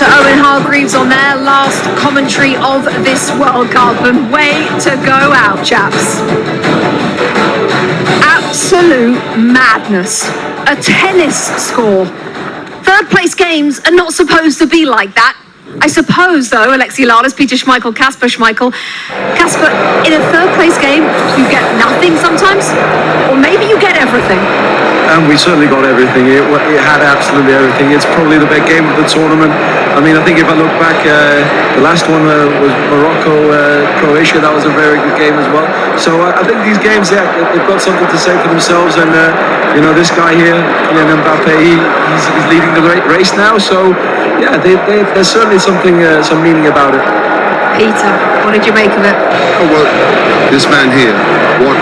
to Owen Hargreaves on their last commentary of this World Cup, and way to go out, chaps. Absolute madness. A tennis score. Third place games are not supposed to be like that. I suppose, though, Alexi Lalas, Peter Schmeichel, Kasper Schmeichel. Kasper, in a third place game, you get nothing sometimes, or maybe you get everything. And we certainly got everything. It had absolutely everything. It's probably the big game of the tournament. I mean, I think if I look back, the last one was Morocco, Croatia. That was a very good game as well. So I think these games, they've got something to say for themselves. And this guy here, Kylian Mbappe, he's leading the race now. So yeah, there's certainly something, some meaning about it. Peter, what did you make of it? Oh, well, this man here, what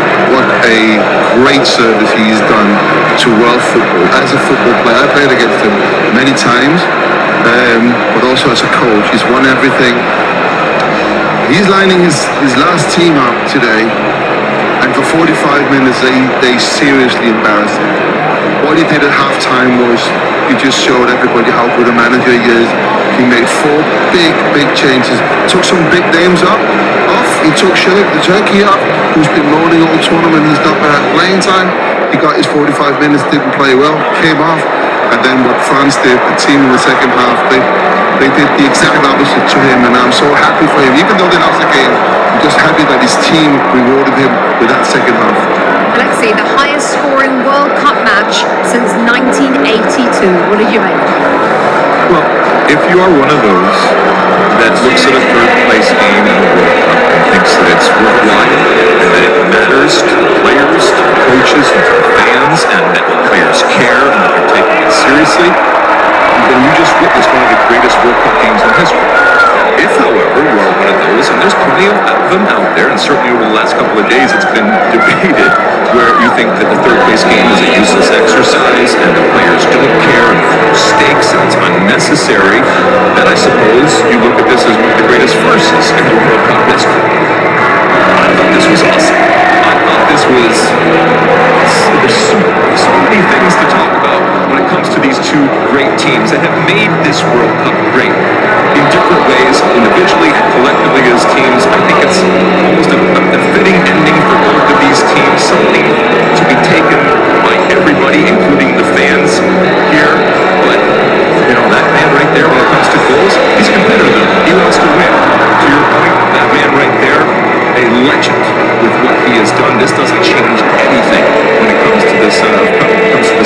a great service he's done to world football. As a football player, I played against him many times, but also as a coach. He's won everything. He's lining his last team up today, and for 45 minutes they seriously embarrassed him. What he did at halftime was he just showed everybody how good a manager he is. He made 4 big changes. Took some big names off. He took the Turkey up, who's been moaning all tournament. He's not had playing time. He got his 45 minutes, didn't play well, came off. And then what France did, the team in the second half, they did the exact opposite to him. And I'm so happy for him. Even though they lost the game, I'm just happy that his team rewarded him with that second half. Alexi, the highest scoring World Cup match since 1982. What did you make? Well, if you are one of those that looks at a third place game in the World Cup and thinks that it's worthwhile and that it matters to the players, to the coaches, and to the fans, and that the players care and that they're taking it seriously, then you just witnessed one of the greatest World Cup games in history. If, however, you are one of those, and there's plenty of them out there, and certainly over the last couple of days it's been debated, where you think that the third place game is a useless exercise and the players don't care and there are stakes and it's unnecessary, then I suppose you look at this as one of the greatest verses in the World Cup history. I thought this was awesome. I thought this was... There's so many things to talk about when it comes to these two great teams that have made this World Cup great in different ways, individually and collectively as teams. I think it's almost a fitting ending for both of these teams, something to be taken by everybody, including the fans here. But, that man right there, when it comes to goals, he's competitive. He wants to win. To your point, that man right there, a legend with what he has done. This doesn't change anything when it comes to this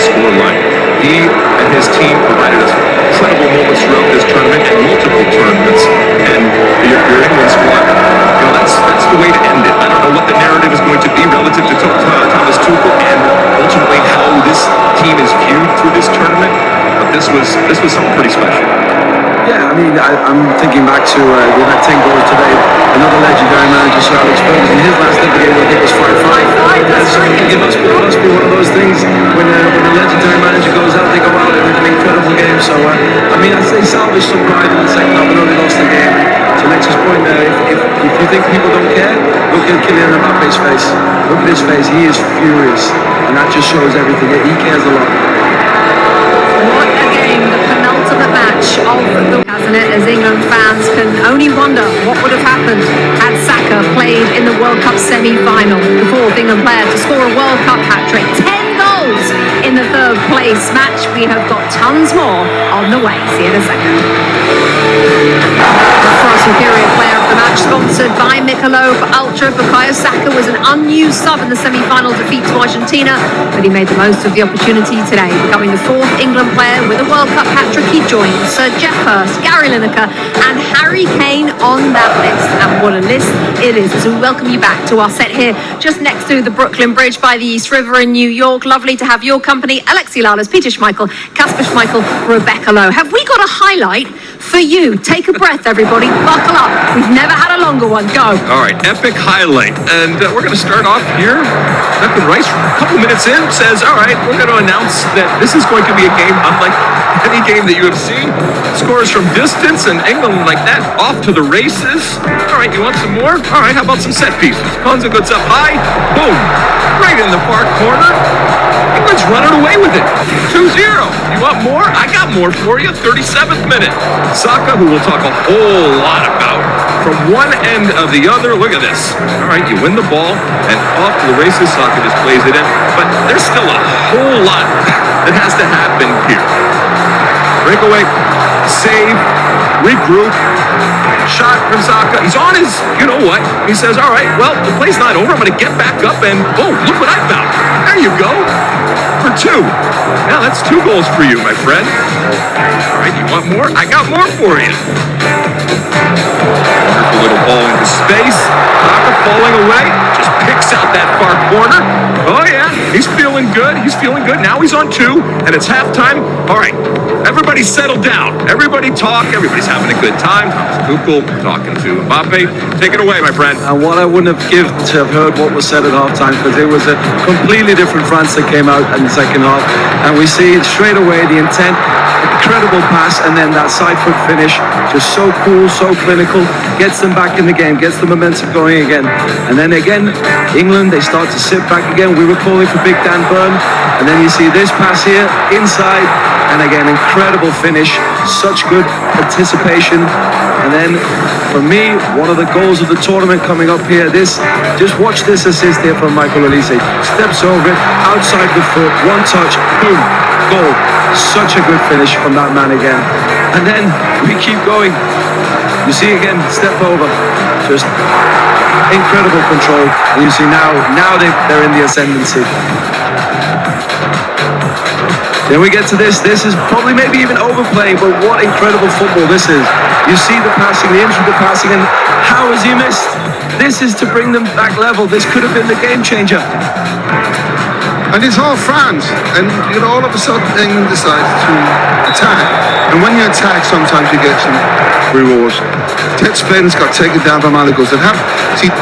scoreline. He and his team provided us incredible moments throughout this tournament and multiple tournaments. And your England squad, that's the way to end it. I don't know what the narrative is going to be relative to Thomas Tuchel and ultimately how this team is viewed through this tournament. But this was something pretty special. Yeah, I mean, I'm thinking back to we had 10 goals today. Another legendary manager, Sir Alex Ferguson, his last ever game I think was 5-5. So it must be one of those things when a legendary manager goes out, they go out in an incredible game. So I mean, I'd say salvage some pride in the second half. I know they lost the game. To Alex's point there, if you think people don't care, look at Kylian Mbappe's face. Look at his face. He is furious, and that just shows everything. He cares a lot. What a game, the penultimate match of the... Hasn't it? As England fans can only wonder what would have happened had Saka played in the World Cup semi-final. The 4th England player to score a World Cup hat-trick. 10 goals in the third place match. We have got tons more on the way. See you in a second. For our superior player of the match, sponsored by Michelob Ultra, Bukayo Saka was an unused sub in the semi-final defeat to Argentina, but he made the most of the opportunity today, becoming the 4th England player with a World Cup hat-trick. He joined Sir Geoff Hurst, Gary Lineker and Harry Kane on that list. And what a list it is, as we welcome you back to our set here just next to the Brooklyn Bridge by the East River in New York. Lovely to have your company. Alexi Lalas, Peter Schmeichel, Kasper Schmeichel, Rebecca Lowe. Have we got a highlight for you? Take a breath, everybody. Buckle up. We've never had a longer one. Go. All right, epic highlight. And we're going to start off here. Declan Rice, a couple minutes in, says, all right, we're going to announce that this is going to be a game unlike any game that you have seen. Scores from distance, and England like that, off to the races. All right, you want some more? All right, how about some set pieces? Konza goes up high, boom, right in the far corner. England's running away with it. 2-0. You want more? I got more for you. 37th minute. Saka, who we'll talk a whole lot about, from one end of the other. Look at this. All right, you win the ball, and off to the races. Saka just plays it in. But there's still a whole lot that has to happen here. Breakaway, save, regroup, shot from Saka. He's on his, you know what? He says, all right, well, the play's not over. I'm going to get back up and, oh, look what I found. There you go. For 2. Now that's 2 goals for you, my friend. All right, you want more? I got more for you. Wonderful little ball into space. Saka falling away. Just picks out that far corner. Oh, yeah. He's feeling good. He's feeling good. Now he's on 2, and it's halftime. All right. Everybody settle down. Everybody talk. Everybody's having a good time. Thomas Tuchel talking to Mbappe. Take it away, my friend. And what I wouldn't have given to have heard what was said at halftime, because it was a completely different France that came out in the second half. And we see straight away the intent, incredible pass, and then that side foot finish, just so cool, so clinical, gets them back in the game, gets the momentum going again. And then again, England, they start to sit back again. We were calling for Big Dan Burn, and then you see this pass here, inside, and again, incredible finish, such good anticipation. And then, for me, one of the goals of the tournament coming up here, just watch this assist here from Michael Olise. Steps over it, outside the foot, one touch, boom, goal. Such a good finish from that man again. And then, we keep going. You see again, step over, just incredible control. And you see now they're in the ascendancy. Then we get to this. This is probably maybe even overplaying, but what incredible football this is. You see the passing, the intricate passing, and how has he missed? This is to bring them back level. This could have been the game changer. And it's all France. And all of a sudden England decides to attack. And when you attack, sometimes you get some rewards. Ted Spain's got taken down by Malagos. See,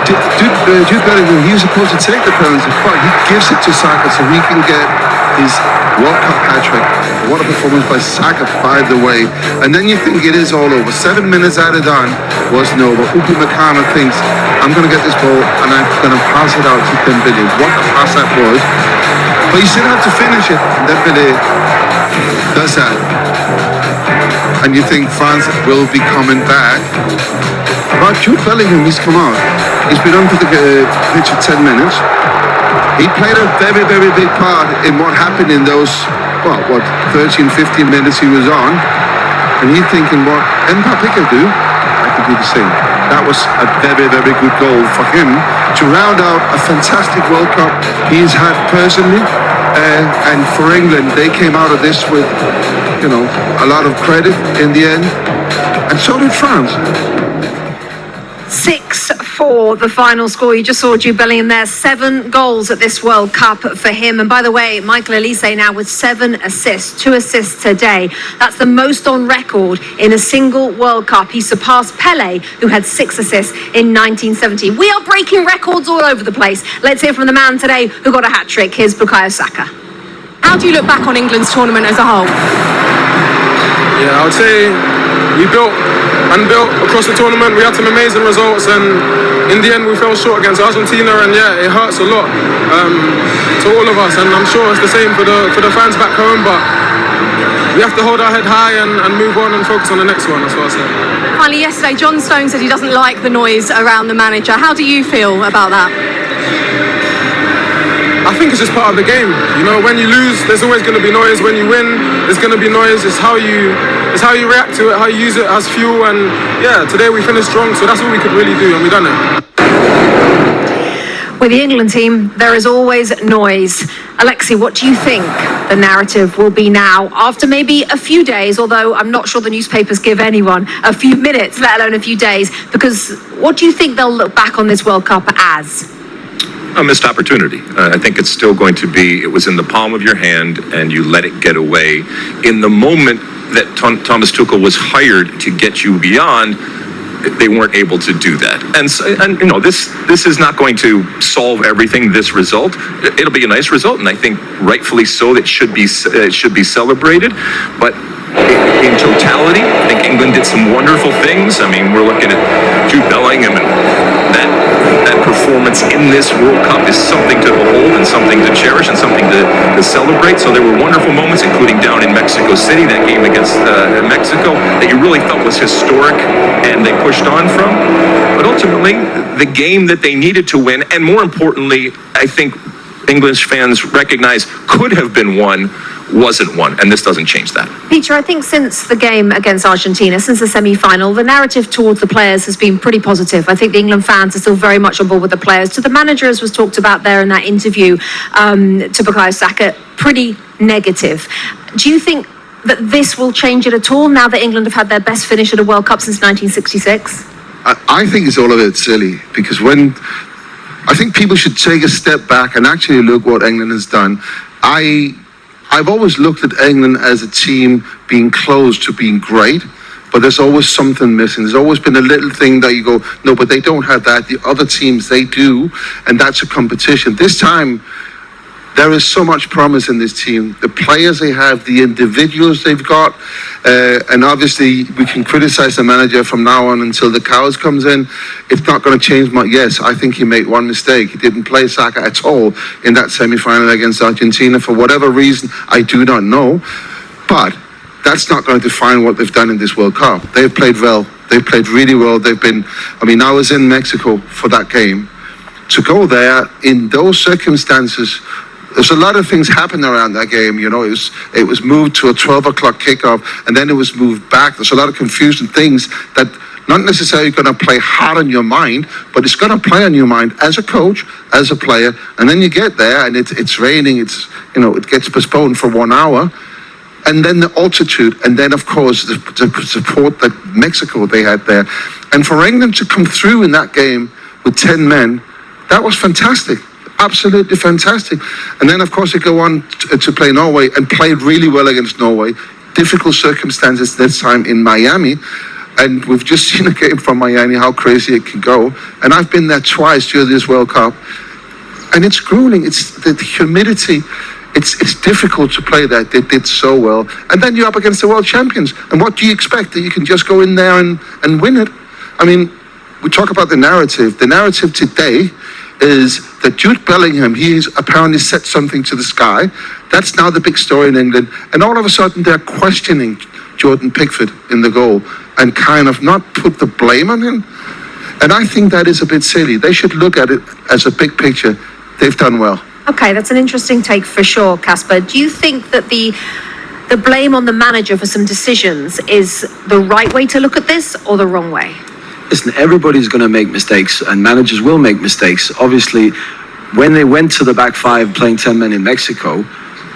Jude Bellingham, he was supposed to take the penalty, but he gives it to Saka so he can get his World Cup hat-trick. What a performance by Saka, by the way. And then you think it is all over. 7 minutes added on wasn't over. Upi Makama thinks, I'm going to get this ball and I'm going to pass it out to Dembele. What a pass that was. But you still have to finish it. And Dembele does that. And you think France will be coming back. But Jude Bellingham, he's come out. He's been on for the pitch for 10 minutes. He played a very, very big part in what happened in those, 13, 15 minutes he was on. And he's thinking, what Mbappe can do, I can do the same. That was a very, very good goal for him to round out a fantastic World Cup he's had personally. And for England, they came out of this with, a lot of credit in the end. And so did France. 6-4, the final score. You just saw Jude Bellingham there. 7 goals at this World Cup for him. And by the way, Michael Olise now with 7 assists, 2 assists today. That's the most on record in a single World Cup. He surpassed Pele, who had 6 assists in 1970. We are breaking records all over the place. Let's hear from the man today who got a hat-trick. Here's Bukayo Saka. How do you look back on England's tournament as a whole? Yeah, I would say we built and built across the tournament. We had some amazing results, and in the end we fell short against Argentina, and it hurts a lot to all of us, and I'm sure it's the same for the fans back home, but we have to hold our head high and move on and focus on the next one, that's what I say. Finally, yesterday John Stones said he doesn't like the noise around the manager. How do you feel about that? I think it's just part of the game. When you lose, there's always going to be noise. When you win, there's going to be noise. It's how you react to it, how you use it as fuel. And today we finished strong, so that's all we could really do, and we done it. With the England team, there is always noise. Alexi, what do you think the narrative will be now after maybe a few days, although I'm not sure the newspapers give anyone a few minutes, let alone a few days, because what do you think they'll look back on this World Cup as? A missed opportunity. I think it's still going to be, it was in the palm of your hand and you let it get away. In the moment that Thomas Tuchel was hired to get you beyond, they weren't able to do that. And you know, this is not going to solve everything, this result. It'll be a nice result, and I think rightfully so, it should be celebrated. But in totality, I think England did some wonderful things. I mean, we're looking at Jude Bellingham, and that performance in this World Cup is something to behold and something to cherish and something to celebrate. So there were wonderful moments, including down in Mexico City, that game against Mexico, that you really felt was historic and they pushed on from. But ultimately, the game that they needed to win, and more importantly, I think English fans recognize could have been won, wasn't won, and this doesn't change that. Peter, I think since the game against Argentina, since the semi-final, the narrative towards the players has been pretty positive. I think the England fans are still very much on board with the players. To the manager, as was talked about there in that interview, to Bukayo Saka, pretty negative. Do you think that this will change it at all now that England have had their best finish at a World Cup since 1966? I think it's all a bit silly, because I think people should take a step back and actually look what England has done. I've always looked at England as a team being close to being great, but there's always something missing. There's always been a little thing that you go, no, but they don't have that. The other teams, they do, and that's a competition. This time, there is so much promise in this team. The players they have, the individuals they've got, and obviously we can criticize the manager from now on until the cows comes in. It's not going to change much. Yes, I think he made one mistake. He didn't play Saka at all in that semi-final against Argentina for whatever reason. I do not know, but that's not going to define what they've done in this World Cup. They've played well. They've played really well. I was in Mexico for that game. To go there in those circumstances, there's a lot of things happened around that game. You know, it was moved to a 12 o'clock kickoff, and then it was moved back. There's a lot of confusing things that not necessarily going to play hard on your mind, but it's going to play on your mind as a coach, as a player. And then you get there, and it's raining. It gets postponed for 1 hour, and then the altitude, and then of course the support that Mexico they had there, and for England to come through in that game with 10 men, that was fantastic. Absolutely fantastic. And then, of course, they go on to play Norway and played really well against Norway. Difficult circumstances this time in Miami. And we've just seen a game from Miami, how crazy it can go. And I've been there twice during this World Cup. And it's grueling. It's the humidity. It's difficult to play that. They did so well. And then you're up against the world champions. And what do you expect? That you can just go in there and win it? I mean, we talk about the narrative. The narrative today is that Jude Bellingham, he's apparently set something to the sky. That's now the big story in England. And all of a sudden they're questioning Jordan Pickford in the goal and kind of not put the blame on him. And I think that is a bit silly. They should look at it as a big picture. They've done well. Okay, that's an interesting take for sure, Casper. Do you think that the blame on the manager for some decisions is the right way to look at this or the wrong way? Listen, everybody's going to make mistakes, and managers will make mistakes. Obviously, when they went to the back five playing 10 men in Mexico,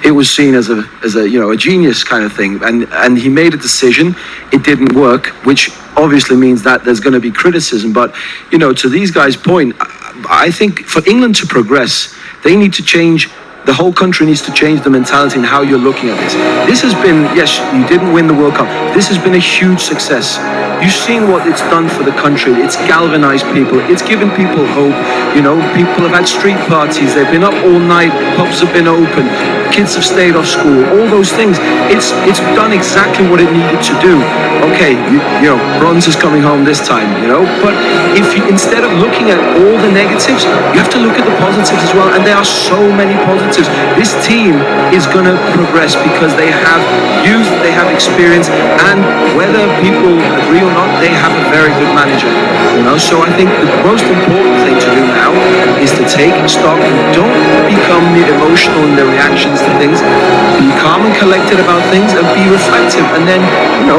it was seen as a genius kind of thing, and he made a decision. It didn't work, which obviously means that there's going to be criticism. But to these guys' point, I think for England to progress, they need to change. The whole country needs to change the mentality and how you're looking at this. This has been, yes, you didn't win the World Cup. This has been a huge success. You've seen what it's done for the country. It's galvanized people. It's given people hope. People have had street parties. They've been up all night. Pubs have been open. Kids have stayed off school. All those things. It's done exactly what it needed to do. Okay, bronze is coming home this time, But if you, instead of looking at all the negatives, you have to look at the positives as well. And there are so many positives. This team is going to progress because they have youth, they have experience, and whether people agree or not, they have a very good manager. So I think the most important thing to do now is to take stock and don't become emotional in their reactions to things. Be calm and collected about things and be reflective. And then,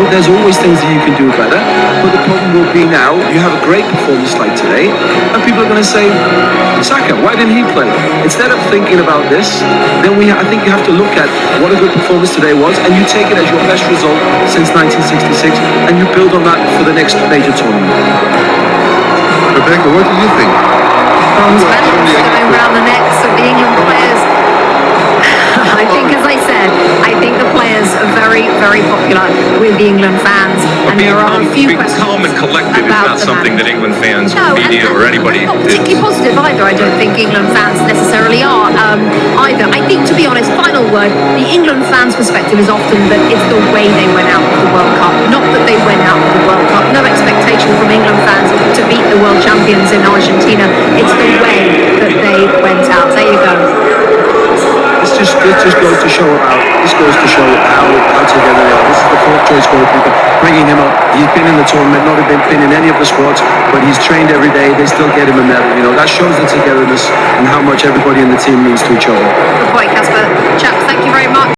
there's always things that you can do better. But the problem will be now, you have a great performance like today, and people are going to say, Saka, why didn't he play? Instead of thinking about this, then I think you have to look at what a good performance today was, and you take it as your best result since 1966, and you build on that for the next major tournament. Rebecca, what do you think? Bronze medals going around the necks of the England players. I think, as I said, the players are very, very popular with the England fans, and there are a few being questions calm and collected is about not the something man. that England fans No, or media or anybody not is. particularly positive either. I don't think England fans necessarily are either. I think, to be honest, final word, the England fans' perspective is often that it's the way they went out of the World Cup, not that they went out of the World Cup. No expectation from England fans to beat the world champions in Argentina. It's the way that they went out. There you go. This just goes to show how together they are. This is the fourth choice goalkeeper, bringing him up. He's been in the tournament, not been in any of the squads, but he's trained every day. They still get him a medal. You know, that shows the togetherness and how much everybody in the team means to each other. Good point, Casper. Chaps, thank you very much.